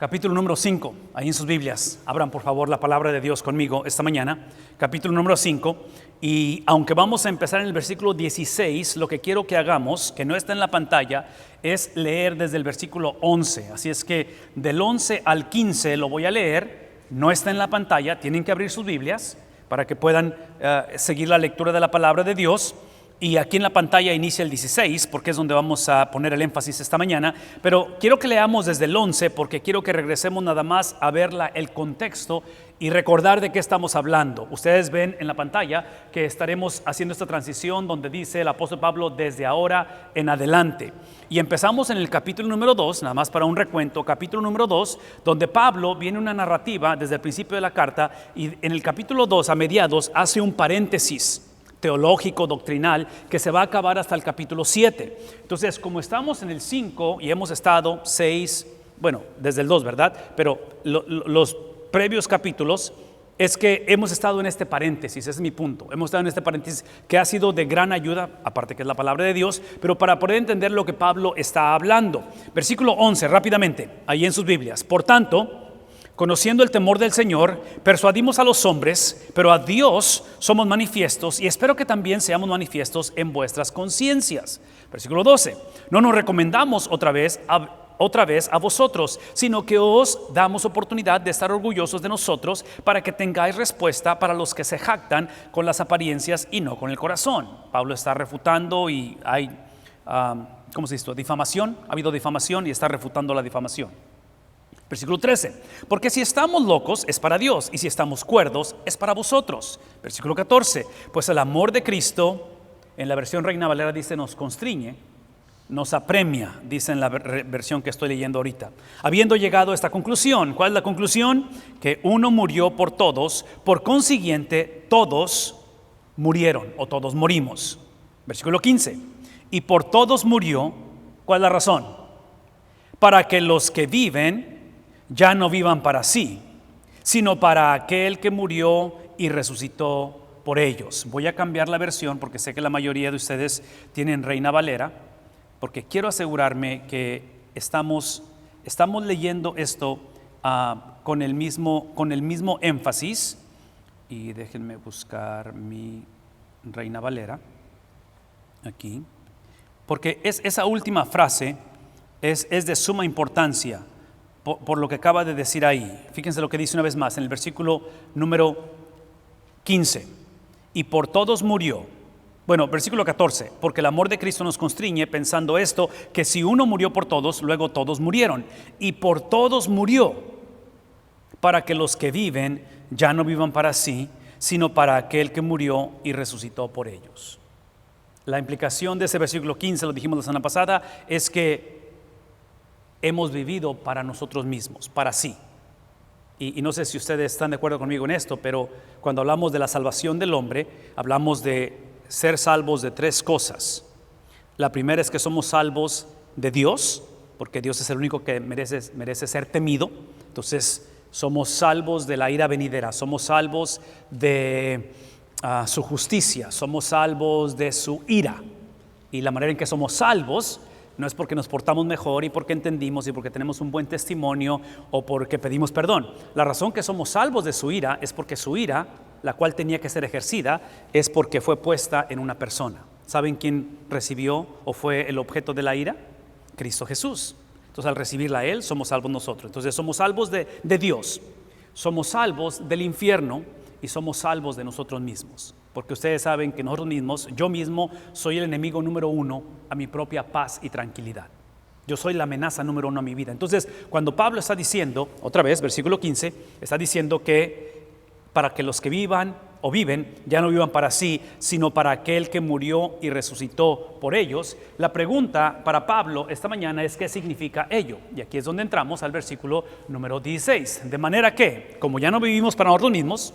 Capítulo número 5, ahí en sus Biblias. Abran por favor la palabra de Dios conmigo esta mañana. Capítulo número 5. Y aunque vamos a empezar en el versículo 16, lo que quiero que hagamos, que no está en la pantalla, es leer desde el versículo 11. Así es que del 11 al 15 lo voy a leer. No está en la pantalla, tienen que abrir sus Biblias para que puedan seguir la lectura de la palabra de Dios. Y aquí en la pantalla inicia el 16, porque es donde vamos a poner el énfasis esta mañana. Pero quiero que leamos desde el 11, porque quiero que regresemos nada más a ver el contexto y recordar de qué estamos hablando. Ustedes ven en la pantalla que estaremos haciendo esta transición donde dice el apóstol Pablo desde ahora en adelante. Y empezamos en el capítulo número 2, nada más para un recuento, capítulo número 2, donde Pablo viene una narrativa desde el principio de la carta y en el capítulo 2 a mediados hace un paréntesis teológico, doctrinal, que se va a acabar hasta el capítulo 7. Entonces, como estamos en el 5 y hemos estado 6, bueno, desde el 2, ¿verdad? Pero los previos capítulos es que hemos estado en este paréntesis, ese es mi punto. Hemos estado en este paréntesis que ha sido de gran ayuda, aparte que es la palabra de Dios, pero para poder entender lo que Pablo está hablando. Versículo 11, rápidamente, ahí en sus Biblias. Por tanto, conociendo el temor del Señor, persuadimos a los hombres, pero a Dios somos manifiestos y espero que también seamos manifiestos en vuestras conciencias. Versículo 12, no nos recomendamos otra vez a vosotros, sino que os damos oportunidad de estar orgullosos de nosotros para que tengáis respuesta para los que se jactan con las apariencias y no con el corazón. Pablo está refutando y hay, ¿cómo se dice? Difamación, ha habido difamación y está refutando la difamación. Versículo 13, porque si estamos locos es para Dios y si estamos cuerdos es para vosotros. Versículo 14, pues el amor de Cristo, en la versión Reina Valera dice nos constriñe, nos apremia, dice en la versión que estoy leyendo ahorita. Habiendo llegado a esta conclusión, ¿cuál es la conclusión? Que uno murió por todos, por consiguiente todos murieron o todos morimos. Versículo 15, y por todos murió, ¿cuál es la razón? Para que los que viven ya no vivan para sí, sino para aquel que murió y resucitó por ellos. Voy a cambiar la versión porque sé que la mayoría de ustedes tienen Reina Valera, porque quiero asegurarme que estamos leyendo esto con el mismo énfasis. Y déjenme buscar mi Reina Valera aquí, porque esa última frase es de suma importancia. Por lo que acaba de decir ahí. Fíjense lo que dice una vez más en el versículo número 15. Y por todos murió. Bueno, versículo 14. Porque el amor de Cristo nos constriñe pensando esto, que si uno murió por todos, luego todos murieron. Y por todos murió, para que los que viven ya no vivan para sí, sino para aquel que murió y resucitó por ellos. La implicación de ese versículo 15, lo dijimos la semana pasada, es que hemos vivido para nosotros mismos, para sí. Y no sé si ustedes están de acuerdo conmigo en esto, pero cuando hablamos de la salvación del hombre, hablamos de ser salvos de tres cosas. La primera es que somos salvos de Dios, porque Dios es el único que merece ser temido. Entonces, somos salvos de la ira venidera, somos salvos de su justicia, somos salvos de su ira. Y la manera en que somos salvos no es porque nos portamos mejor y porque entendimos y porque tenemos un buen testimonio o porque pedimos perdón. La razón que somos salvos de su ira es porque su ira, la cual tenía que ser ejercida, es porque fue puesta en una persona. ¿Saben quién recibió o fue el objeto de la ira? Cristo Jesús. Entonces, al recibirla a Él, somos salvos nosotros. Entonces, somos salvos de Dios, somos salvos del infierno y somos salvos de nosotros mismos. Porque ustedes saben que nosotros mismos, yo mismo, soy el enemigo número 1 a mi propia paz y tranquilidad. Yo soy la amenaza número 1 a mi vida. Entonces, cuando Pablo está diciendo, otra vez, versículo 15, está diciendo que para que los que vivan o viven, ya no vivan para sí, sino para aquel que murió y resucitó por ellos. La pregunta para Pablo esta mañana es ¿qué significa ello? Y aquí es donde entramos al versículo número 16. De manera que, como ya no vivimos para nosotros mismos,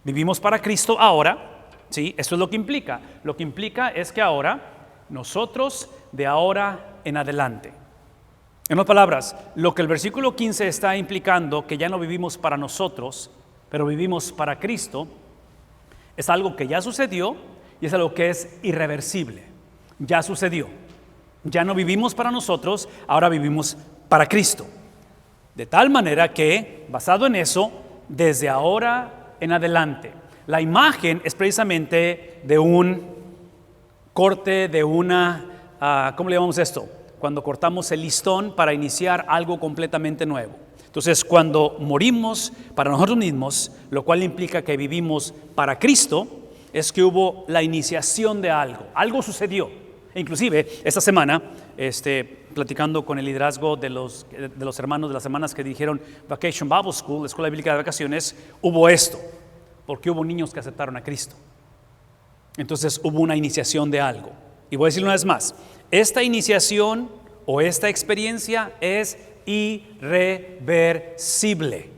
vivimos para Cristo ahora, ¿sí? Eso es lo que implica. Lo que implica es que ahora, nosotros de ahora en adelante. En otras palabras, lo que el versículo 15 está implicando, que ya no vivimos para nosotros, pero vivimos para Cristo, es algo que ya sucedió y es algo que es irreversible. Ya sucedió. Ya no vivimos para nosotros, ahora vivimos para Cristo. De tal manera que, basado en eso, desde ahora en adelante, la imagen es precisamente de un corte, de una, ¿cómo le llamamos esto? Cuando cortamos el listón para iniciar algo completamente nuevo. Entonces, cuando morimos para nosotros mismos, lo cual implica que vivimos para Cristo, es que hubo la iniciación de algo sucedió. E inclusive, esta semana, platicando con el liderazgo de los hermanos de las semanas que dijeron Vacation Bible School, la escuela bíblica de vacaciones, hubo esto, porque hubo niños que aceptaron a Cristo. Entonces hubo una iniciación de algo. Y voy a decir una vez más, esta iniciación o esta experiencia es irreversible.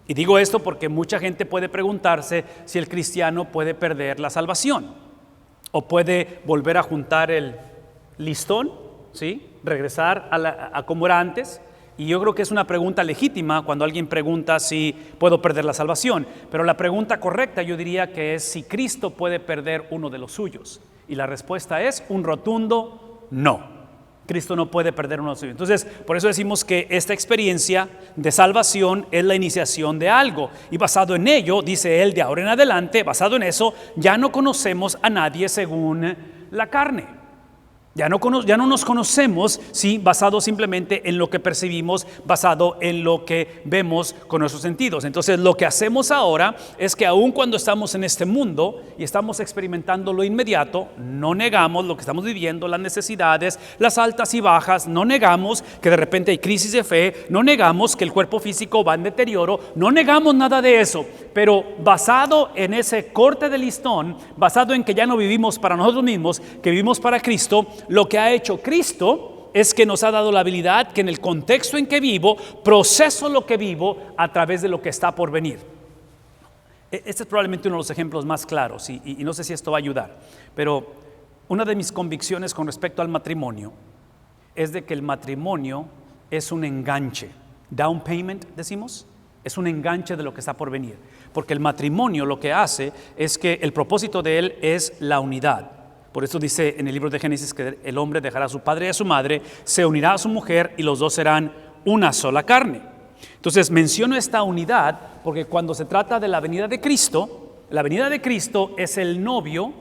Y digo esto porque mucha gente puede preguntarse si el cristiano puede perder la salvación o puede volver a juntar el listón, ¿sí? Regresar a como era antes. Y yo creo que es una pregunta legítima cuando alguien pregunta si puedo perder la salvación. Pero la pregunta correcta yo diría que es si Cristo puede perder uno de los suyos. Y la respuesta es un rotundo no. Cristo no puede perder uno de los suyos. Entonces, por eso decimos que esta experiencia de salvación es la iniciación de algo. Y basado en ello, dice él, de ahora en adelante, basado en eso, ya no conocemos a nadie según la carne. Ya no nos conocemos, ¿sí? Basado simplemente en lo que percibimos, basado en lo que vemos con nuestros sentidos. Entonces, lo que hacemos ahora es que aun cuando estamos en este mundo y estamos experimentando lo inmediato, no negamos lo que estamos viviendo, las necesidades, las altas y bajas, no negamos que de repente hay crisis de fe, no negamos que el cuerpo físico va en deterioro, no negamos nada de eso, pero basado en ese corte de listón, basado en que ya no vivimos para nosotros mismos, que vivimos para Cristo, lo que ha hecho Cristo es que nos ha dado la habilidad que en el contexto en que vivo, proceso lo que vivo a través de lo que está por venir. Este es probablemente uno de los ejemplos más claros y no sé si esto va a ayudar, pero una de mis convicciones con respecto al matrimonio es de que el matrimonio es un enganche, down payment decimos, es un enganche de lo que está por venir, porque el matrimonio lo que hace es que el propósito de él es la unidad. Por eso dice en el libro de Génesis que el hombre dejará a su padre y a su madre, se unirá a su mujer y los dos serán una sola carne. Entonces menciono esta unidad porque cuando se trata de la venida de Cristo, la venida de Cristo es el novio,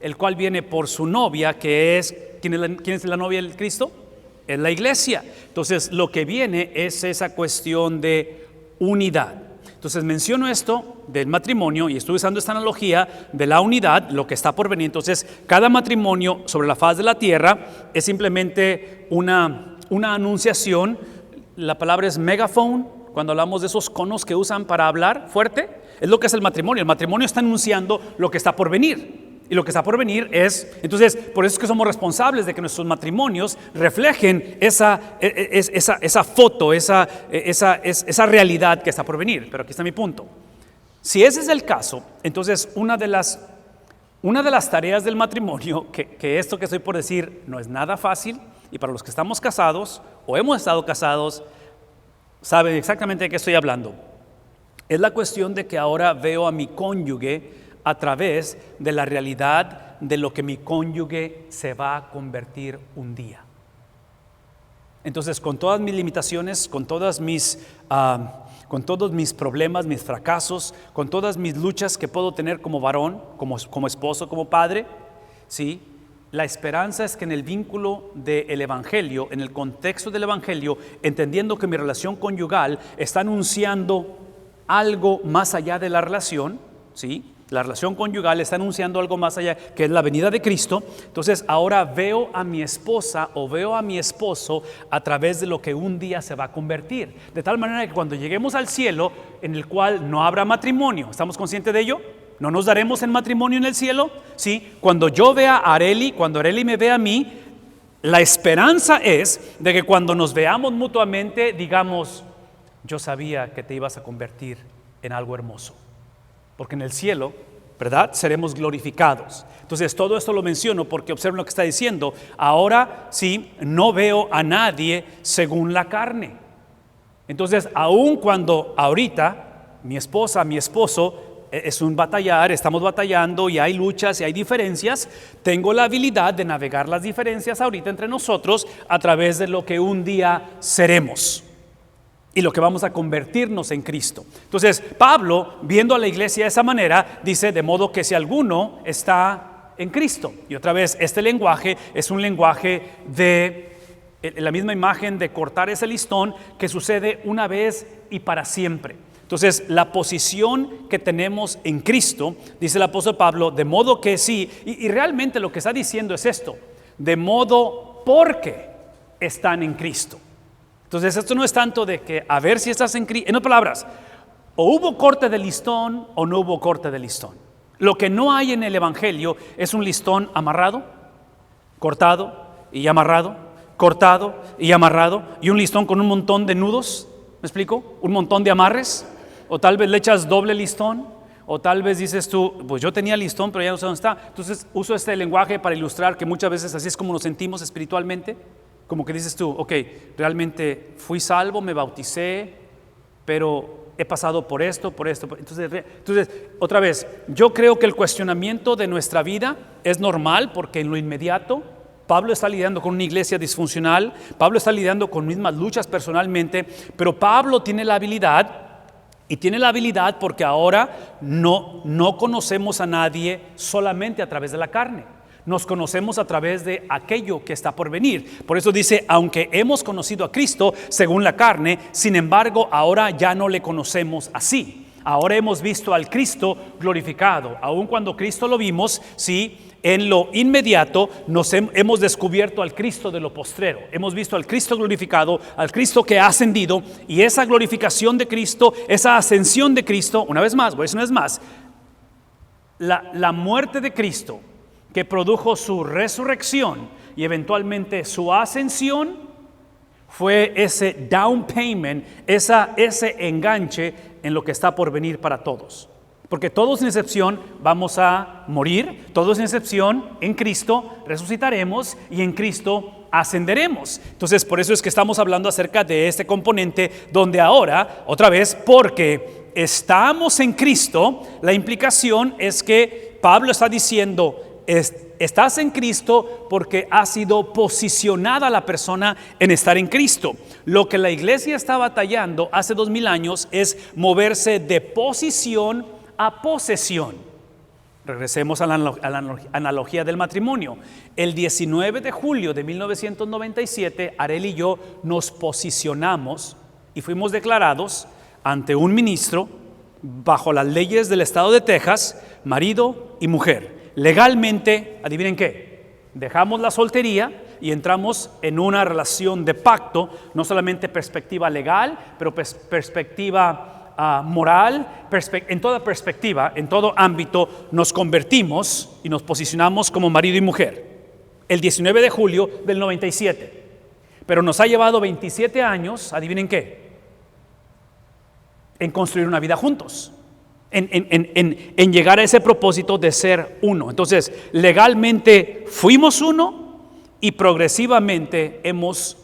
el cual viene por su novia, que es, ¿quién es la novia del Cristo? Es la iglesia. Entonces lo que viene es esa cuestión de unidad. Entonces menciono esto del matrimonio y estoy usando esta analogía de la unidad, lo que está por venir. Entonces cada matrimonio sobre la faz de la tierra es simplemente una anunciación. La palabra es megaphone, cuando hablamos de esos conos que usan para hablar fuerte, es lo que es el matrimonio. El matrimonio está anunciando lo que está por venir. Y lo que está por venir es, entonces, por eso es que somos responsables de que nuestros matrimonios reflejen esa foto, esa realidad que está por venir. Pero aquí está mi punto. Si ese es el caso, entonces una de las tareas del matrimonio, que esto que estoy por decir no es nada fácil, y para los que estamos casados o hemos estado casados, saben exactamente de qué estoy hablando. Es la cuestión de que ahora veo a mi cónyuge a través de la realidad de lo que mi cónyuge se va a convertir un día. Entonces, con todas mis limitaciones, con todos mis problemas, mis fracasos, con todas mis luchas que puedo tener como varón, como esposo, como padre, ¿sí? La esperanza es que en el vínculo del Evangelio, en el contexto del Evangelio, entendiendo que mi relación conyugal está anunciando algo más allá de la relación, ¿sí? La relación conyugal está anunciando algo más allá, que es la venida de Cristo. Entonces ahora veo a mi esposa o veo a mi esposo a través de lo que un día se va a convertir. De tal manera que cuando lleguemos al cielo, en el cual no habrá matrimonio, ¿estamos conscientes de ello? ¿No nos daremos en matrimonio en el cielo? Sí, cuando yo vea a Areli, cuando Areli me vea a mí, la esperanza es de que cuando nos veamos mutuamente, digamos, yo sabía que te ibas a convertir en algo hermoso. Porque en el cielo, ¿verdad?, seremos glorificados. Entonces todo esto lo menciono porque observen lo que está diciendo. Ahora sí, no veo a nadie según la carne. Entonces aun cuando ahorita mi esposa, mi esposo es un batallar, estamos batallando y hay luchas y hay diferencias, tengo la habilidad de navegar las diferencias ahorita entre nosotros a través de lo que un día seremos. y lo que vamos a convertirnos en Cristo. Entonces, Pablo, viendo a la iglesia de esa manera, dice, de modo que si alguno está en Cristo. Y otra vez, este lenguaje es un lenguaje de la misma imagen de cortar ese listón que sucede una vez y para siempre. Entonces, la posición que tenemos en Cristo, dice el apóstol Pablo, de modo que sí, y realmente lo que está diciendo es esto, de modo porque están en Cristo. Entonces, esto no es tanto de que a ver si estás en Cristo. En otras palabras, o hubo corte de listón o no hubo corte de listón. Lo que no hay en el evangelio es un listón amarrado, cortado y amarrado, cortado y amarrado, y un listón con un montón de nudos. ¿Me explico? Un montón de amarres. O tal vez le echas doble listón, o tal vez dices tú, pues yo tenía listón pero ya no sé dónde está. Entonces uso este lenguaje para ilustrar que muchas veces así es como nos sentimos espiritualmente. Como que dices tú, ok, realmente fui salvo, me bauticé, pero he pasado por esto, por esto. Entonces, otra vez, yo creo que el cuestionamiento de nuestra vida es normal porque en lo inmediato Pablo está lidiando con una iglesia disfuncional, Pablo está lidiando con mismas luchas personalmente, pero Pablo tiene la habilidad, y tiene la habilidad porque ahora no conocemos a nadie solamente a través de la carne. Nos conocemos a través de aquello que está por venir. Por eso dice, aunque hemos conocido a Cristo según la carne, sin embargo, ahora ya no le conocemos así. Ahora hemos visto al Cristo glorificado. Aun cuando Cristo lo vimos, sí, en lo inmediato hemos descubierto al Cristo de lo postrero. Hemos visto al Cristo glorificado, al Cristo que ha ascendido, y esa glorificación de Cristo, esa ascensión de Cristo, una vez más, la muerte de Cristo, que produjo su resurrección y eventualmente su ascensión, fue ese down payment, ese enganche en lo que está por venir para todos. Porque todos sin excepción vamos a morir, todos sin excepción en Cristo resucitaremos y en Cristo ascenderemos. Entonces, por eso es que estamos hablando acerca de este componente donde ahora, otra vez, porque estamos en Cristo, la implicación es que Pablo está diciendo, estás en Cristo porque ha sido posicionada la persona en estar en Cristo. Lo que la iglesia está batallando hace 2000 años es moverse de posición a posesión. Regresemos a la analogía del matrimonio. El 19 de julio de 1997, Arel y yo nos posicionamos y fuimos declarados ante un ministro bajo las leyes del estado de Texas, marido y mujer. Legalmente, adivinen qué, dejamos la soltería y entramos en una relación de pacto, no solamente perspectiva legal, pero perspectiva moral, en toda perspectiva, en todo ámbito, nos convertimos y nos posicionamos como marido y mujer. El 19 de julio del 97. Pero nos ha llevado 27 años, adivinen qué, en construir una vida juntos. En llegar a ese propósito de ser uno. Entonces, legalmente fuimos uno y progresivamente hemos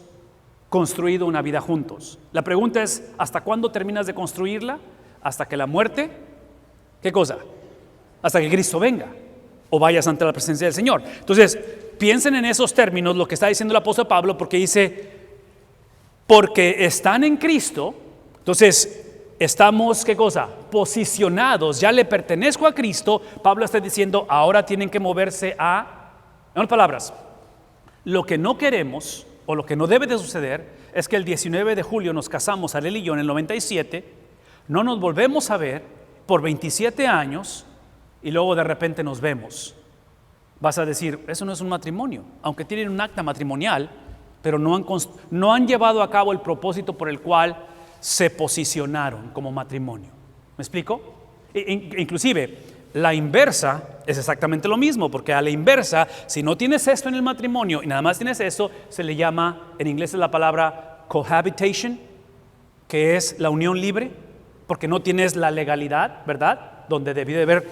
construido una vida juntos. La pregunta es, ¿hasta cuándo terminas de construirla? ¿Hasta que la muerte? ¿Qué cosa? Hasta que Cristo venga o vayas ante la presencia del Señor. Entonces, piensen en esos términos, lo que está diciendo el apóstol Pablo, porque dice, porque están en Cristo, entonces estamos, ¿qué cosa? Posicionados, ya le pertenezco a Cristo. Pablo está diciendo, ahora tienen que moverse en otras palabras, lo que no queremos o lo que no debe de suceder es que el 19 de julio nos casamos, Arel y yo, en el 97, no nos volvemos a ver por 27 años y luego de repente nos vemos. Vas a decir, eso no es un matrimonio, aunque tienen un acta matrimonial, pero no han llevado a cabo el propósito por el cual se posicionaron como matrimonio. ¿Me explico? Inclusive, la inversa es exactamente lo mismo, porque a la inversa, si no tienes esto en el matrimonio y nada más tienes eso, se le llama, en inglés es la palabra cohabitation, que es la unión libre, porque no tienes la legalidad, ¿verdad? Donde debió de haber,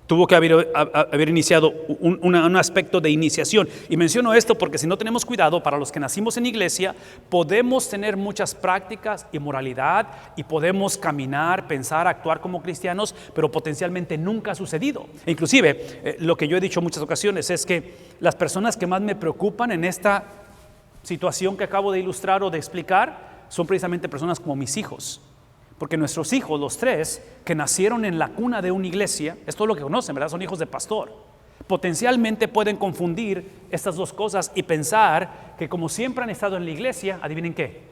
tuvo que haber iniciado un aspecto de iniciación. Y menciono esto porque si no tenemos cuidado, para los que nacimos en iglesia, podemos tener muchas prácticas y moralidad y podemos caminar, pensar, actuar como cristianos, pero potencialmente nunca ha sucedido. E inclusive, lo que yo he dicho en muchas ocasiones es que las personas que más me preocupan en esta situación que acabo de ilustrar o de explicar son precisamente personas como mis hijos. Porque nuestros hijos, los tres, que nacieron en la cuna de una iglesia, es todo lo que conocen, ¿verdad? Son hijos de pastor. Potencialmente pueden confundir estas dos cosas y pensar que como siempre han estado en la iglesia, adivinen qué,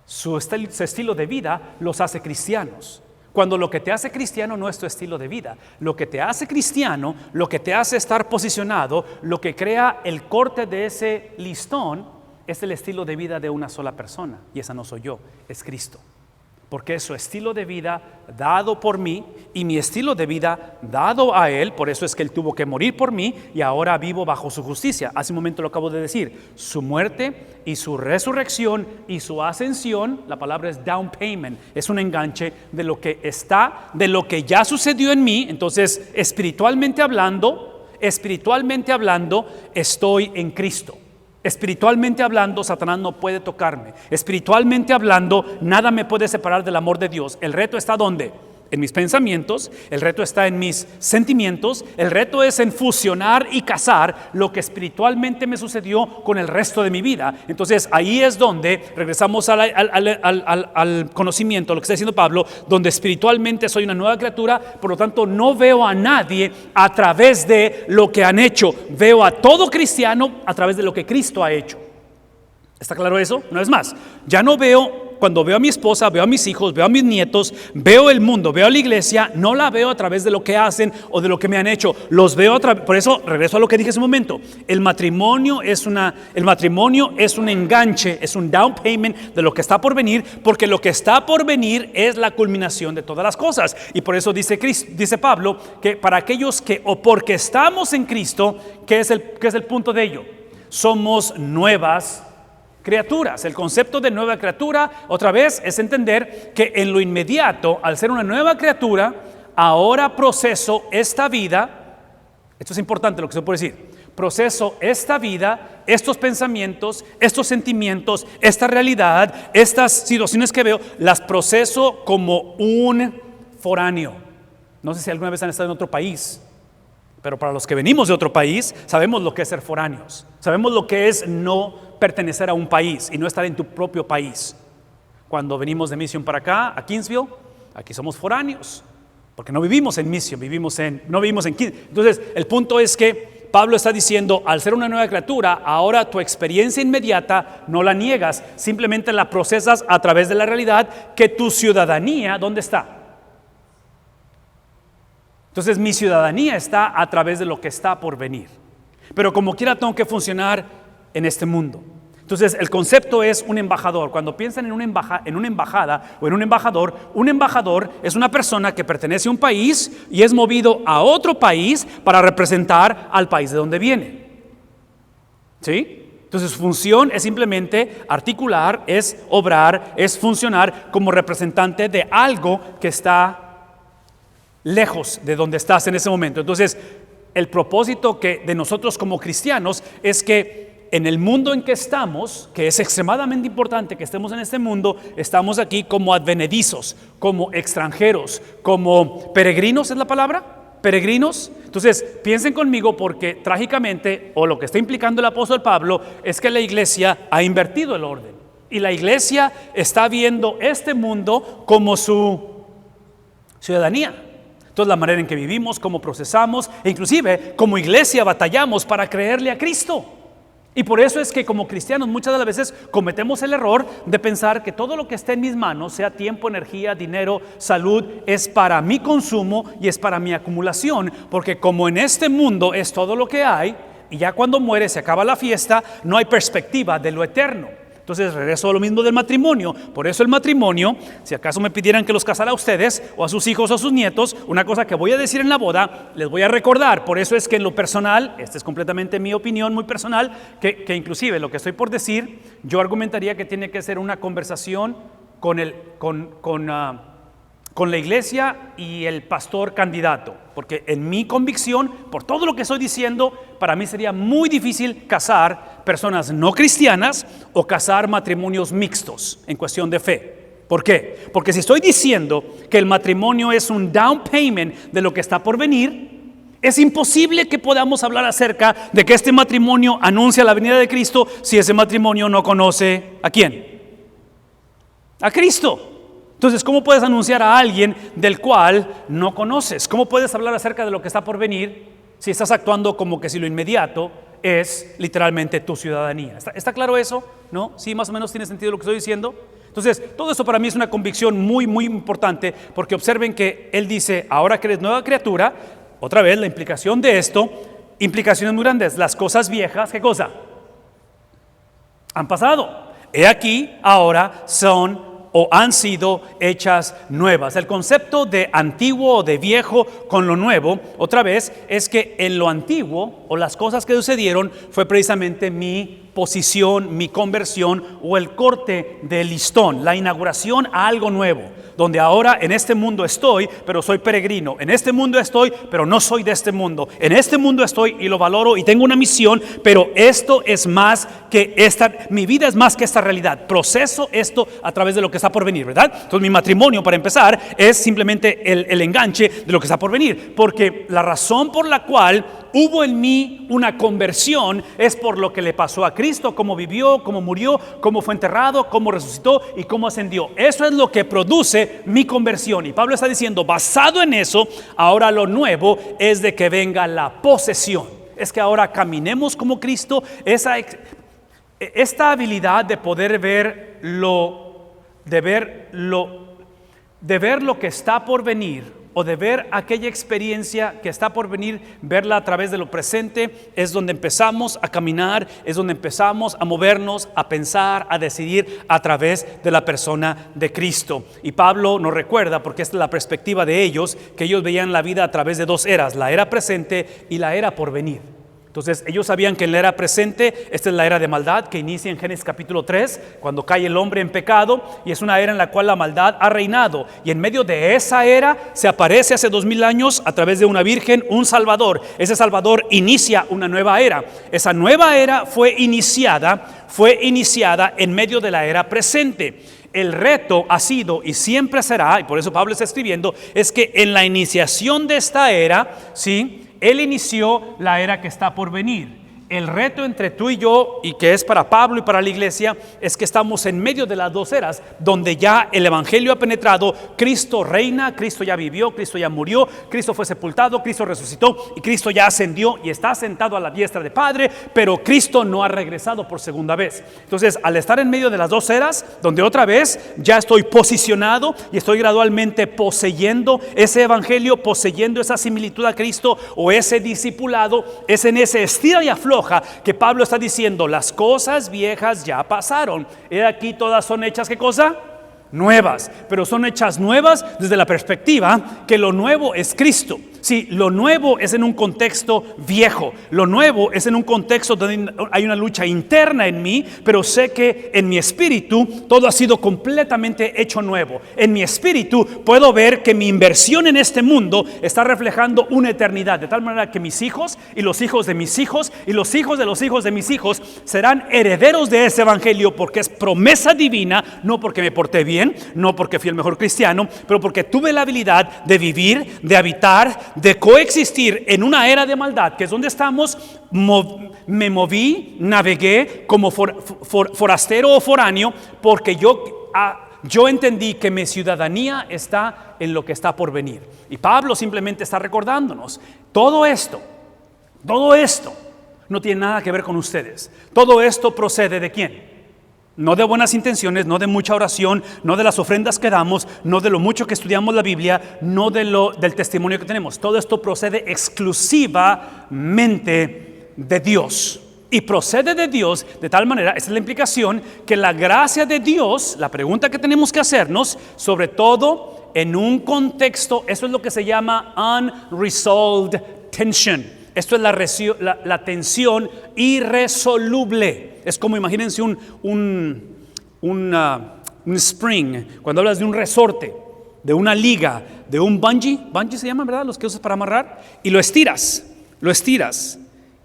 su estilo de vida los hace cristianos. Cuando lo que te hace cristiano no es tu estilo de vida. Lo que te hace cristiano, lo que te hace estar posicionado, lo que crea el corte de ese listón, es el estilo de vida de una sola persona. Y esa no soy yo, es Cristo. Porque es su estilo de vida dado por mí y mi estilo de vida dado a Él. Por eso es que Él tuvo que morir por mí y ahora vivo bajo su justicia. Hace un momento lo acabo de decir. Su muerte y su resurrección y su ascensión, la palabra es down payment, es un enganche de lo que está, de lo que ya sucedió en mí. Entonces, espiritualmente hablando, estoy en Cristo. Espiritualmente hablando, Satanás no puede tocarme. Espiritualmente hablando, nada me puede separar del amor de Dios. El reto está ¿dónde? En mis pensamientos, el reto está en mis sentimientos, el reto es en fusionar y casar lo que espiritualmente me sucedió con el resto de mi vida. Entonces ahí es donde regresamos al conocimiento, lo que está diciendo Pablo, donde espiritualmente soy una nueva criatura, por lo tanto no veo a nadie a través de lo que han hecho, veo a todo cristiano a través de lo que Cristo ha hecho. ¿Está claro eso? No es más, ya no veo. Cuando veo a mi esposa, veo a mis hijos, veo a mis nietos, veo el mundo, veo a la iglesia, no la veo a través de lo que hacen o de lo que me han hecho. Los veo por eso regreso a lo que dije hace un momento. El matrimonio es un enganche, es un down payment de lo que está por venir, porque lo que está por venir es la culminación de todas las cosas. Y por eso dice Pablo que para aquellos que o porque estamos en Cristo, ¿qué es el punto de ello? Somos nuevas criaturas. El concepto de nueva criatura, otra vez, es entender que en lo inmediato, al ser una nueva criatura, ahora proceso esta vida. Esto es importante lo que se puede decir. Proceso esta vida, estos pensamientos, estos sentimientos, esta realidad, estas situaciones que veo, las proceso como un foráneo. No sé si alguna vez han estado en otro país, pero para los que venimos de otro país, sabemos lo que es ser foráneos. Sabemos lo que es no pertenecer a un país y no estar en tu propio país. Cuando venimos de Mission para acá, a Kingsville, aquí somos foráneos, porque no vivimos en Mission, no vivimos en Kingsville. Entonces, el punto es que Pablo está diciendo, al ser una nueva criatura, ahora tu experiencia inmediata no la niegas, simplemente la procesas a través de la realidad que tu ciudadanía, ¿dónde está? Entonces mi ciudadanía está a través de lo que está por venir. Pero como quiera tengo que funcionar en este mundo. Entonces el concepto es un embajador. Cuando piensan en una embajada o en un embajador es una persona que pertenece a un país y es movido a otro país para representar al país de donde viene. ¿Sí? Entonces su función es simplemente articular, es obrar, es funcionar como representante de algo que está lejos de donde estás en ese momento. Entonces, el propósito de nosotros como cristianos es que en el mundo en que estamos, que es extremadamente importante que estemos en este mundo, estamos aquí como advenedizos, como extranjeros, como peregrinos, ¿es la palabra? Peregrinos. Entonces, piensen conmigo porque trágicamente, o lo que está implicando el apóstol Pablo, es que la iglesia ha invertido el orden. Y la iglesia está viendo este mundo como su ciudadanía. Entonces la manera en que vivimos, cómo procesamos e inclusive como iglesia batallamos para creerle a Cristo. Y por eso es que como cristianos muchas de las veces cometemos el error de pensar que todo lo que está en mis manos, sea tiempo, energía, dinero, salud, es para mi consumo y es para mi acumulación. Porque como en este mundo es todo lo que hay y ya cuando muere se acaba la fiesta, no hay perspectiva de lo eterno. Entonces regreso a lo mismo del matrimonio. Por eso el matrimonio, si acaso me pidieran que los casara a ustedes o a sus hijos o a sus nietos, una cosa que voy a decir en la boda, les voy a recordar. Por eso es que en lo personal, esta es completamente mi opinión muy personal, que inclusive lo que estoy por decir, yo argumentaría que tiene que ser una conversación con la iglesia y el pastor candidato, porque en mi convicción, por todo lo que estoy diciendo, para mí sería muy difícil casar personas no cristianas o casar matrimonios mixtos en cuestión de fe. ¿Por qué? Porque si estoy diciendo que el matrimonio es un down payment de lo que está por venir, es imposible que podamos hablar acerca de que este matrimonio anuncia la venida de Cristo si ese matrimonio no conoce ¿a quién? a Cristo. Entonces, ¿cómo puedes anunciar a alguien del cual no conoces? ¿Cómo puedes hablar acerca de lo que está por venir si estás actuando como que si lo inmediato es literalmente tu ciudadanía? ¿Está claro eso? ¿No? ¿Sí más o menos tiene sentido lo que estoy diciendo? Entonces, todo esto para mí es una convicción muy, muy importante, porque observen que él dice, ahora que eres nueva criatura, otra vez la implicación de esto, implicaciones muy grandes. Las cosas viejas, ¿qué cosa? Han pasado. He aquí, ahora son o han sido hechas nuevas. El concepto de antiguo o de viejo con lo nuevo, otra vez, es que en lo antiguo o las cosas que sucedieron fue precisamente mi posición, mi conversión o el corte del listón, la inauguración a algo nuevo, donde ahora en este mundo estoy, pero soy peregrino. En este mundo estoy, pero no soy de este mundo. En este mundo estoy y lo valoro y tengo una misión, pero esto es más que esta, mi vida es más que esta realidad. Proceso esto a través de lo que está por venir, ¿verdad? Entonces mi matrimonio, para empezar, es simplemente el enganche de lo que está por venir, porque la razón por la cual hubo en mí una conversión es por lo que le pasó a Cristo, cómo vivió, cómo murió, cómo fue enterrado, cómo resucitó y cómo ascendió. Eso es lo que produce mi conversión. Y Pablo está diciendo, basado en eso, ahora lo nuevo es de que venga la posesión. Es que ahora caminemos como Cristo. Esta habilidad de poder ver de ver lo que está por venir, o de ver aquella experiencia que está por venir, verla a través de lo presente, es donde empezamos a caminar, es donde empezamos a movernos, a pensar, a decidir a través de la persona de Cristo. Y Pablo nos recuerda, porque esta es la perspectiva de ellos, que ellos veían la vida a través de dos eras, la era presente y la era por venir. Entonces ellos sabían que en la era presente, esta es la era de maldad que inicia en Génesis capítulo 3, cuando cae el hombre en pecado, y es una era en la cual la maldad ha reinado, y en medio de esa era se aparece hace 2000 años a través de una virgen un Salvador. Ese Salvador inicia una nueva era. Esa nueva era fue iniciada en medio de la era presente. El reto ha sido y siempre será, y por eso Pablo está escribiendo, es que en la iniciación de esta era, ¿sí?, él inició la era que está por venir. El reto entre tú y yo, y que es para Pablo y para la iglesia, es que estamos en medio de las dos eras, donde ya el evangelio ha penetrado. Cristo reina, Cristo ya vivió, Cristo ya murió, Cristo fue sepultado, Cristo resucitó y Cristo ya ascendió y está sentado a la diestra del Padre, pero Cristo no ha regresado por segunda vez. Entonces, al estar en medio de las dos eras, donde otra vez ya estoy posicionado y estoy gradualmente poseyendo ese evangelio, poseyendo esa similitud a Cristo o ese discipulado, es en ese estira y afloja que Pablo está diciendo, las cosas viejas ya pasaron. He aquí todas son hechas, ¿qué cosa? Nuevas, pero son hechas nuevas desde la perspectiva que lo nuevo es Cristo. Sí, lo nuevo es en un contexto viejo, lo nuevo es en un contexto donde hay una lucha interna en mí, pero sé que en mi espíritu todo ha sido completamente hecho nuevo. En mi espíritu puedo ver que mi inversión en este mundo está reflejando una eternidad, de tal manera que mis hijos y los hijos de mis hijos y los hijos de los hijos de mis hijos serán herederos de ese evangelio, porque es promesa divina, no porque me porté bien, no porque fui el mejor cristiano, pero porque tuve la habilidad de vivir, de habitar, de coexistir en una era de maldad, que es donde estamos. Me moví, navegué como forastero o foráneo, porque yo entendí que mi ciudadanía está en lo que está por venir. Y Pablo simplemente está recordándonos, todo esto no tiene nada que ver con ustedes. Todo esto procede ¿de quién? No de buenas intenciones, no de mucha oración, no de las ofrendas que damos, no de lo mucho que estudiamos la Biblia, no del testimonio que tenemos. Todo esto procede exclusivamente de Dios. Y procede de Dios de tal manera, esa es la implicación, que la gracia de Dios, la pregunta que tenemos que hacernos, sobre todo en un contexto, eso es lo que se llama unresolved tension. Esto es la tensión irresoluble. Es como, imagínense un spring, cuando hablas de un resorte, de una liga, de un bungee se llama, ¿verdad? Los que usas para amarrar, y lo estiras,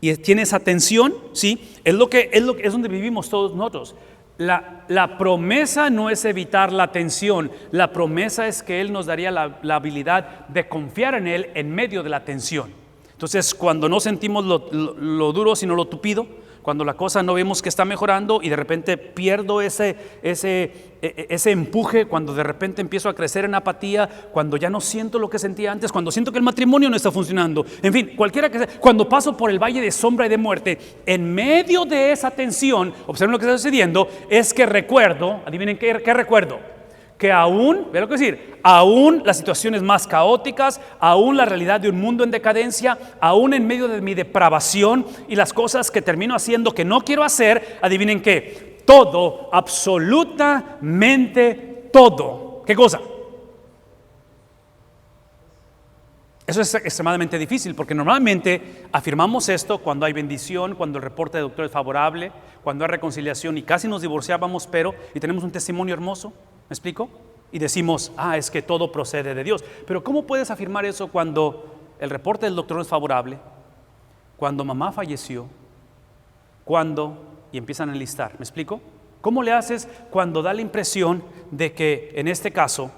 y tiene esa tensión, ¿sí? Es donde vivimos todos nosotros. La promesa no es evitar la tensión, la promesa es que Él nos daría la habilidad de confiar en Él en medio de la tensión. Entonces, cuando no sentimos lo duro, sino lo tupido, cuando la cosa no vemos que está mejorando y de repente pierdo ese empuje, cuando de repente empiezo a crecer en apatía, cuando ya no siento lo que sentía antes, cuando siento que el matrimonio no está funcionando, en fin, cualquiera que sea, cuando paso por el valle de sombra y de muerte, en medio de esa tensión, observen lo que está sucediendo, es que recuerdo, adivinen qué recuerdo, que aún, vean lo que decir, aún las situaciones más caóticas, aún la realidad de un mundo en decadencia, aún en medio de mi depravación y las cosas que termino haciendo que no quiero hacer, adivinen qué, todo, absolutamente todo. ¿Qué cosa? Eso es extremadamente difícil porque normalmente afirmamos esto cuando hay bendición, cuando el reporte de doctor es favorable, cuando hay reconciliación y casi nos divorciábamos, pero y tenemos un testimonio hermoso. ¿Me explico? Y decimos, es que todo procede de Dios. Pero ¿cómo puedes afirmar eso cuando el reporte del doctor no es favorable? Cuando mamá falleció, y empiezan a enlistar. ¿Me explico? ¿Cómo le haces cuando da la impresión de que en este caso,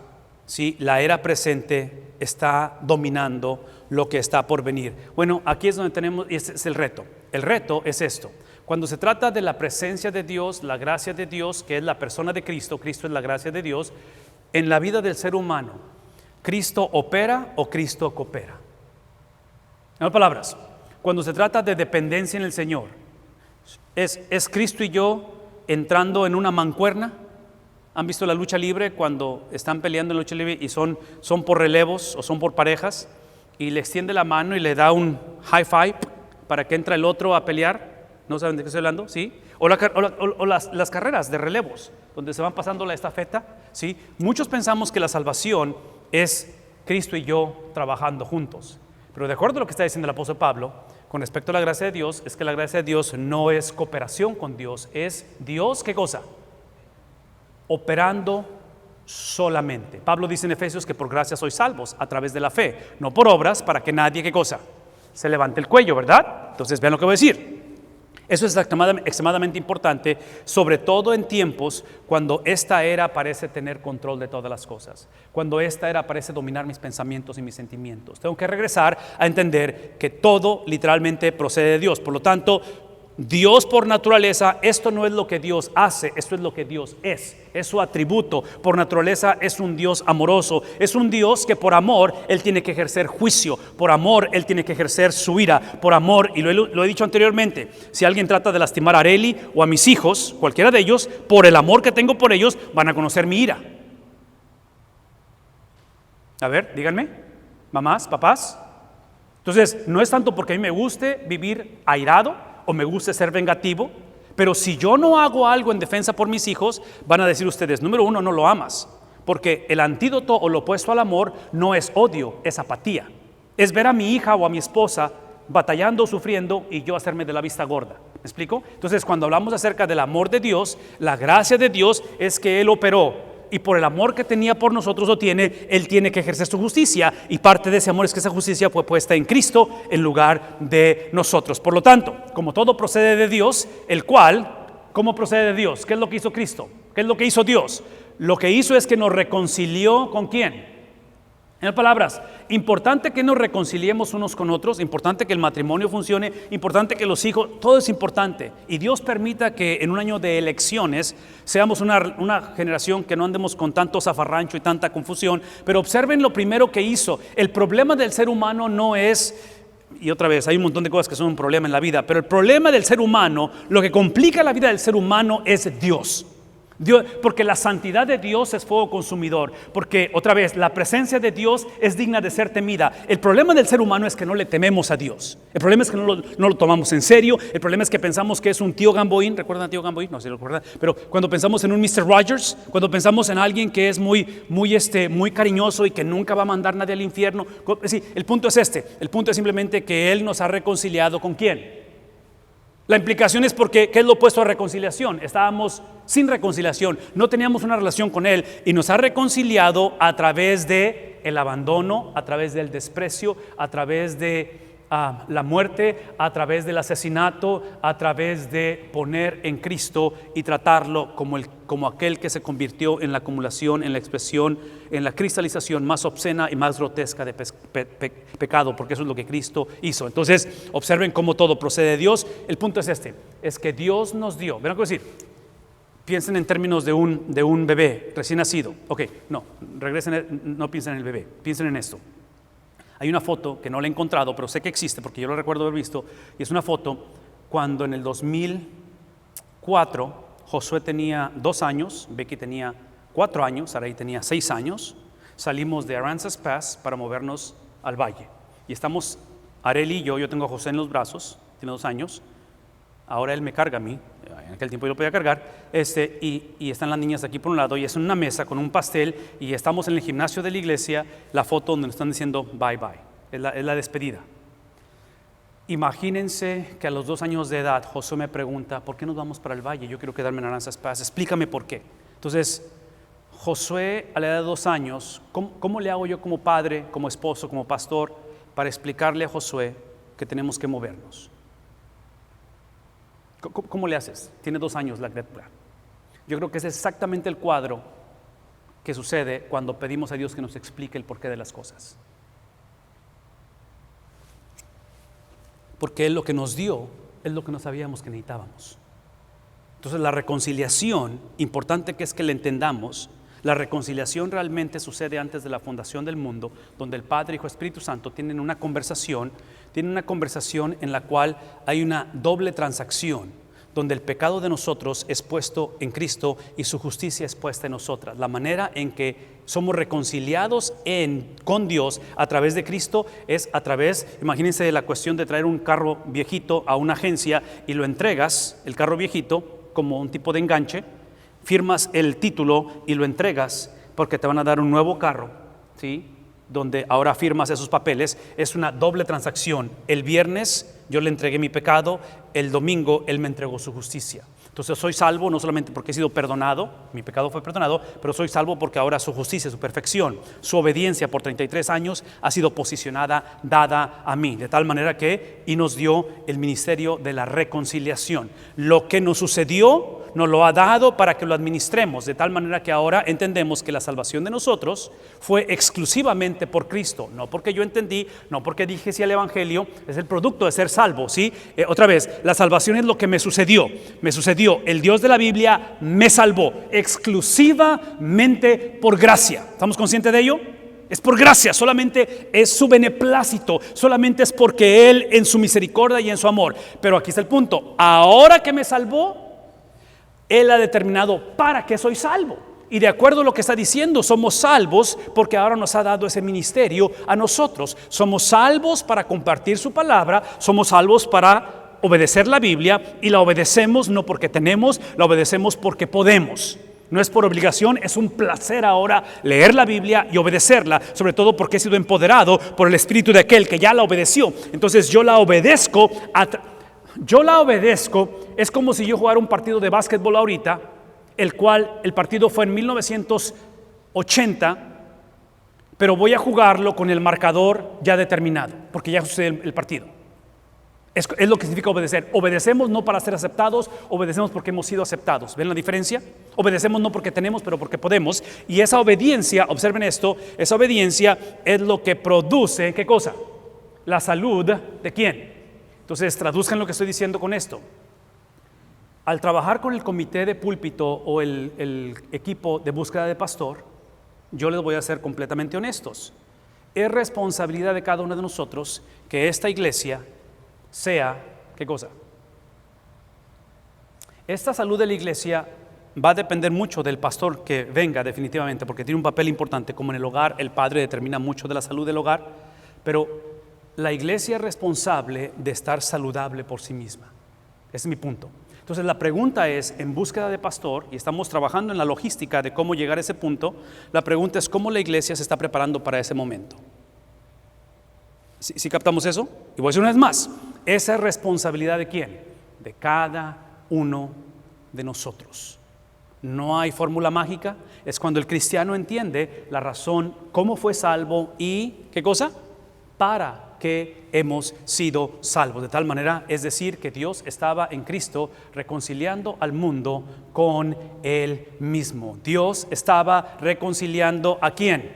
sí, la era presente está dominando lo que está por venir? Bueno, aquí es donde tenemos, y este es el reto. El reto es esto. Cuando se trata de la presencia de Dios, la gracia de Dios, que es la persona de Cristo, Cristo es la gracia de Dios, en la vida del ser humano, ¿Cristo opera o Cristo coopera? En otras palabras, cuando se trata de dependencia en el Señor, ¿es Cristo y yo entrando en una mancuerna? ¿Han visto la lucha libre cuando están peleando en la lucha libre y son por relevos o son por parejas? Y le extiende la mano y le da un high five para que entre el otro a pelear. ¿No saben de qué estoy hablando? ¿Sí? O las carreras de relevos, donde se van pasando la estafeta. ¿Sí? Muchos pensamos que la salvación es Cristo y yo trabajando juntos. Pero de acuerdo a lo que está diciendo el apóstol Pablo, con respecto a la gracia de Dios, es que la gracia de Dios no es cooperación con Dios, es Dios, ¿qué cosa? Operando solamente. Pablo dice en Efesios que por gracia sois salvos a través de la fe, no por obras, para que nadie, ¿qué cosa? Se levante el cuello, ¿verdad? Entonces vean lo que voy a decir. Eso es extremadamente importante, sobre todo en tiempos cuando esta era parece tener control de todas las cosas, cuando esta era parece dominar mis pensamientos y mis sentimientos. Tengo que regresar a entender que todo literalmente procede de Dios. Por lo tanto, Dios por naturaleza, esto no es lo que Dios hace, esto es lo que Dios es su atributo. Por naturaleza es un Dios amoroso, es un Dios que por amor Él tiene que ejercer juicio, por amor Él tiene que ejercer su ira, por amor, y lo he dicho anteriormente, si alguien trata de lastimar a Areli o a mis hijos, cualquiera de ellos, por el amor que tengo por ellos, van a conocer mi ira. A ver, díganme, mamás, papás. Entonces, no es tanto porque a mí me guste vivir airado o me guste ser vengativo, pero si yo no hago algo en defensa por mis hijos, van a decir ustedes, número uno, no lo amas, porque el antídoto o lo opuesto al amor no es odio, es apatía. Es ver a mi hija o a mi esposa batallando, sufriendo y yo hacerme de la vista gorda. ¿Me explico? Entonces, cuando hablamos acerca del amor de Dios, la gracia de Dios es que Él operó. Y por el amor que tenía por nosotros o tiene, Él tiene que ejercer su justicia. Y parte de ese amor es que esa justicia fue puesta en Cristo en lugar de nosotros. Por lo tanto, como todo procede de Dios, el cual, ¿cómo procede de Dios? ¿Qué es lo que hizo Cristo? ¿Qué es lo que hizo Dios? Lo que hizo es que nos reconcilió ¿con quién? En otras palabras, importante que nos reconciliemos unos con otros, importante que el matrimonio funcione, importante que los hijos, todo es importante. Y Dios permita que en un año de elecciones seamos una generación que no andemos con tanto zafarrancho y tanta confusión. Pero observen lo primero que hizo. El problema del ser humano no es, y otra vez, hay un montón de cosas que son un problema en la vida, pero el problema del ser humano, lo que complica la vida del ser humano es Dios. Porque la santidad de Dios es fuego consumidor, porque otra vez la presencia de Dios es digna de ser temida. El problema del ser humano es que no le tememos a Dios. El problema es que no lo tomamos en serio. El problema es que pensamos que es un tío Gamboín. ¿Recuerdan a tío Gamboín? No sé si lo recuerdan. Pero cuando pensamos en un Mr. Rogers, cuando pensamos en alguien que es muy cariñoso y que nunca va a mandar nadie al infierno, sí, el punto es este. El punto es simplemente que Él nos ha reconciliado ¿con quién? La implicación es porque, ¿qué es lo opuesto a reconciliación? Estábamos sin reconciliación, no teníamos una relación con Él y nos ha reconciliado a través de el abandono, a través del desprecio, a través de la muerte, a través del asesinato, a través de poner en Cristo y tratarlo como aquel que se convirtió en la acumulación, en la expresión, en la cristalización más obscena y más grotesca de pecado, porque eso es lo que Cristo hizo. Entonces, observen cómo todo procede de Dios. El punto es este, es que Dios nos dio, ¿ven lo que decir? Piensen en términos de un bebé recién nacido. Ok, no, regresen, no piensen en el bebé, piensen en esto. Hay una foto que no la he encontrado, pero sé que existe porque yo lo recuerdo haber visto, y es una foto cuando en el 2004 Josué tenía 2 años, Becky tenía 4 años, Sarai tenía 6 años, salimos de Aransas Pass para movernos al valle. Y estamos, Areli y yo tengo a José en los brazos, tiene 2 años, ahora él me carga a mí, en aquel tiempo yo lo podía cargar, y están las niñas aquí por un lado, y es en una mesa con un pastel, y estamos en el gimnasio de la iglesia, la foto donde nos están diciendo bye bye, es la despedida. Imagínense que a los 2 años de edad, Josué me pregunta, ¿por qué nos vamos para el valle? Yo quiero quedarme en Aransas Pass, explícame por qué. Entonces, Josué a la edad de 2 años, ¿cómo le hago yo como padre, como esposo, como pastor, para explicarle a Josué que tenemos que movernos? ¿Cómo le haces? Tiene 2 años la criatura. Yo creo que es exactamente el cuadro que sucede cuando pedimos a Dios que nos explique el porqué de las cosas. Porque Él lo que nos dio es lo que no sabíamos que necesitábamos. Entonces la reconciliación, importante que es que la entendamos, la reconciliación realmente sucede antes de la fundación del mundo, donde el Padre, Hijo, Espíritu Santo tienen una conversación en la cual hay una doble transacción, donde el pecado de nosotros es puesto en Cristo y su justicia es puesta en nosotras. La manera en que somos reconciliados con Dios a través de Cristo es a través, imagínense la cuestión de traer un carro viejito a una agencia y lo entregas, el carro viejito, como un tipo de enganche, firmas el título y lo entregas porque te van a dar un nuevo carro, ¿sí? Donde ahora firmas esos papeles. Es una doble transacción. El viernes yo le entregué mi pecado, el domingo Él me entregó su justicia. Entonces soy salvo no solamente porque he sido perdonado, mi pecado fue perdonado, pero soy salvo porque ahora su justicia, su perfección, su obediencia por 33 años ha sido posicionada, dada a mí, de tal manera que y nos dio el ministerio de la reconciliación. Lo que nos sucedió nos lo ha dado para que lo administremos, de tal manera que ahora entendemos que la salvación de nosotros fue exclusivamente por Cristo, no porque yo entendí, no porque dije sí al Evangelio, es el producto de ser salvo, ¿sí? Otra vez, la salvación es lo que me sucedió, el Dios de la Biblia me salvó exclusivamente por gracia. ¿Estamos conscientes de ello? Es por gracia, solamente es su beneplácito, solamente es porque Él en su misericordia y en su amor. Pero aquí está el punto, ahora que me salvó, Él ha determinado para qué soy salvo. Y de acuerdo a lo que está diciendo, somos salvos porque ahora nos ha dado ese ministerio a nosotros. Somos salvos para compartir su palabra, somos salvos para obedecer la Biblia, y la obedecemos no porque tenemos, la obedecemos porque podemos. No es por obligación, es un placer ahora leer la Biblia y obedecerla, sobre todo porque he sido empoderado por el Espíritu de aquel que ya la obedeció. Entonces yo la obedezco, es como si yo jugara un partido de básquetbol ahorita, el partido fue en 1980, pero voy a jugarlo con el marcador ya determinado, porque ya sucede el partido. Es lo que significa obedecer. Obedecemos no para ser aceptados, obedecemos porque hemos sido aceptados. ¿Ven la diferencia? Obedecemos no porque tenemos, pero porque podemos. Y esa obediencia, observen esto, esa obediencia es lo que produce, ¿qué cosa? La salud ¿de quién? Entonces traduzcan lo que estoy diciendo con esto. Al trabajar con el comité de púlpito o el equipo de búsqueda de pastor, yo les voy a ser completamente honestos. Es responsabilidad de cada uno de nosotros que esta iglesia sea, ¿qué cosa? Esta salud de la iglesia va a depender mucho del pastor que venga, definitivamente, porque tiene un papel importante. Como en el hogar, el padre determina mucho de la salud del hogar, pero la iglesia es responsable de estar saludable por sí misma. Ese es mi punto. Entonces la pregunta es, en búsqueda de pastor, y estamos trabajando en la logística de cómo llegar a ese punto, la pregunta es cómo la iglesia se está preparando para ese momento. ¿Sí captamos eso? Y voy a decir una vez más, esa es responsabilidad ¿de quién? De cada uno de nosotros. No hay fórmula mágica, es cuando el cristiano entiende la razón, cómo fue salvo y ¿qué cosa? ¿Para que hemos sido salvos. De tal manera, es decir, que Dios estaba en Cristo reconciliando al mundo con Él mismo. Dios estaba reconciliando ¿a quién?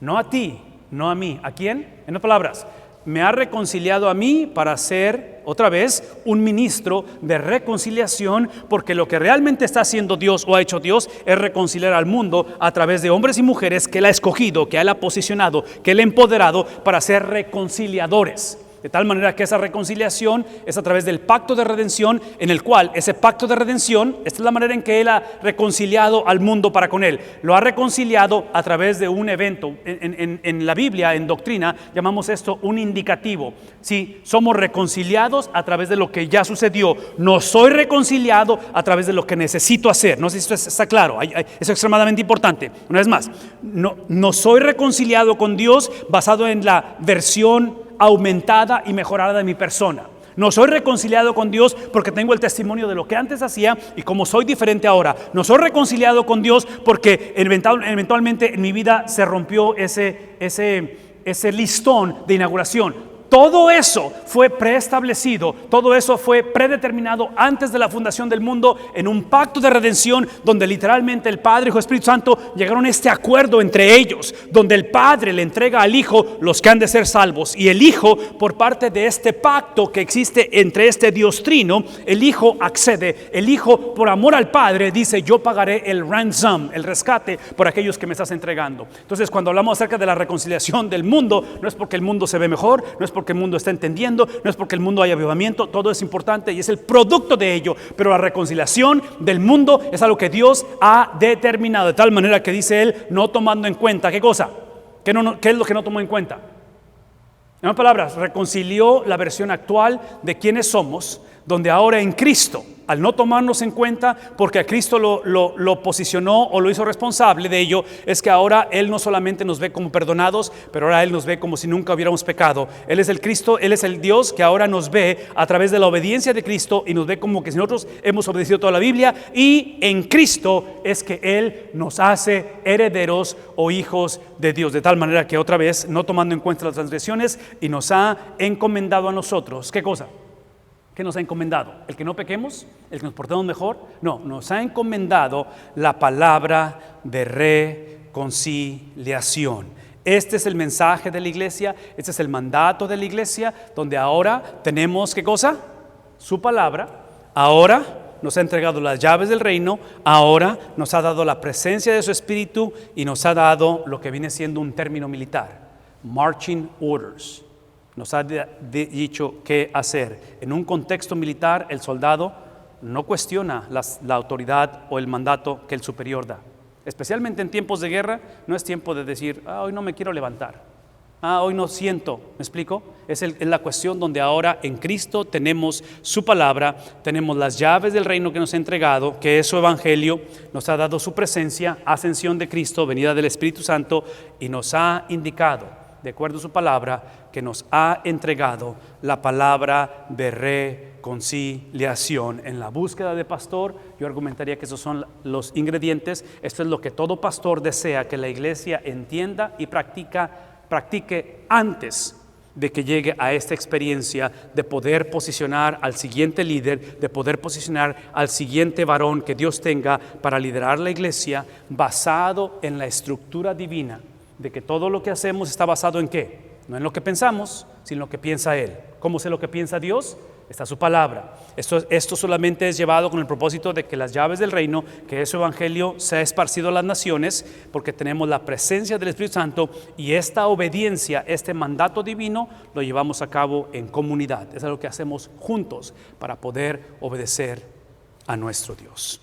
No a ti, no a mí. ¿A quién? En otras palabras, me ha reconciliado a mí para ser, otra vez, un ministro de reconciliación, porque lo que realmente está haciendo Dios o ha hecho Dios es reconciliar al mundo a través de hombres y mujeres que Él ha escogido, que Él ha posicionado, que Él ha empoderado para ser reconciliadores. De tal manera que esa reconciliación es a través del pacto de redención, en el cual ese pacto de redención, esta es la manera en que Él ha reconciliado al mundo para con Él. Lo ha reconciliado a través de un evento. En la Biblia, en doctrina, llamamos esto un indicativo. Sí, somos reconciliados a través de lo que ya sucedió. No soy reconciliado a través de lo que necesito hacer. No sé si esto está claro. Eso es extremadamente importante. Una vez más, no soy reconciliado con Dios basado en la versión aumentada y mejorada de mi persona. No soy reconciliado con Dios porque tengo el testimonio de lo que antes hacía y como soy diferente ahora. No soy reconciliado con Dios porque eventualmente en mi vida se rompió ese listón de inauguración. Todo eso fue preestablecido, todo eso fue predeterminado antes de la fundación del mundo en un pacto de redención donde literalmente el Padre, Hijo y Espíritu Santo llegaron a este acuerdo entre ellos, donde el Padre le entrega al Hijo los que han de ser salvos y el Hijo, por parte de este pacto que existe entre este Dios trino, el Hijo accede, el Hijo por amor al Padre dice: yo pagaré el ransom, el rescate por aquellos que me estás entregando. Entonces, cuando hablamos acerca de la reconciliación del mundo, no es porque el mundo se ve mejor, no es porque el mundo está entendiendo, no es porque el mundo haya avivamiento, todo es importante y es el producto de ello, pero la reconciliación del mundo es algo que Dios ha determinado, de tal manera que dice Él, no tomando en cuenta, ¿qué cosa? ¿Qué es lo que no tomó en cuenta? En otras palabras, reconcilió la versión actual de quienes somos, donde ahora en Cristo, al no tomarnos en cuenta, porque a Cristo lo posicionó o lo hizo responsable de ello, es que ahora Él no solamente nos ve como perdonados, pero ahora Él nos ve como si nunca hubiéramos pecado. Él es el Cristo, Él es el Dios que ahora nos ve a través de la obediencia de Cristo y nos ve como que si nosotros hemos obedecido toda la Biblia, y en Cristo es que Él nos hace herederos o hijos de Dios, de tal manera que otra vez, no tomando en cuenta las transgresiones, y nos ha encomendado a nosotros, ¿qué cosa? ¿Qué nos ha encomendado? ¿El que no pequemos? ¿El que nos portemos mejor? No, nos ha encomendado la palabra de reconciliación. Este es el mensaje de la iglesia, este es el mandato de la iglesia, donde ahora tenemos, ¿qué cosa? Su palabra. Ahora nos ha entregado las llaves del reino, ahora nos ha dado la presencia de su Espíritu y nos ha dado lo que viene siendo un término militar, marching orders. Nos ha dicho qué hacer. En un contexto militar, el soldado no cuestiona la autoridad o el mandato que el superior da. Especialmente en tiempos de guerra, no es tiempo de decir, hoy no me quiero levantar, hoy no siento. ¿Me explico? Es la cuestión donde ahora en Cristo tenemos su palabra, tenemos las llaves del reino que nos ha entregado, que es su evangelio, nos ha dado su presencia, ascensión de Cristo, venida del Espíritu Santo, y nos ha indicado, de acuerdo a su palabra, que nos ha entregado la palabra de reconciliación. En la búsqueda de pastor, yo argumentaría que esos son los ingredientes. Esto es lo que todo pastor desea que la iglesia entienda y practique antes de que llegue a esta experiencia de poder posicionar al siguiente líder, de poder posicionar al siguiente varón que Dios tenga para liderar la iglesia, basado en la estructura divina, de que todo lo que hacemos está basado en ¿qué? No en lo que pensamos, sino en lo que piensa Él. ¿Cómo sé lo que piensa Dios? Está su palabra. Esto solamente es llevado con el propósito de que las llaves del reino, que es su evangelio, sea esparcido a las naciones, porque tenemos la presencia del Espíritu Santo y esta obediencia, este mandato divino, lo llevamos a cabo en comunidad. Es algo que hacemos juntos para poder obedecer a nuestro Dios.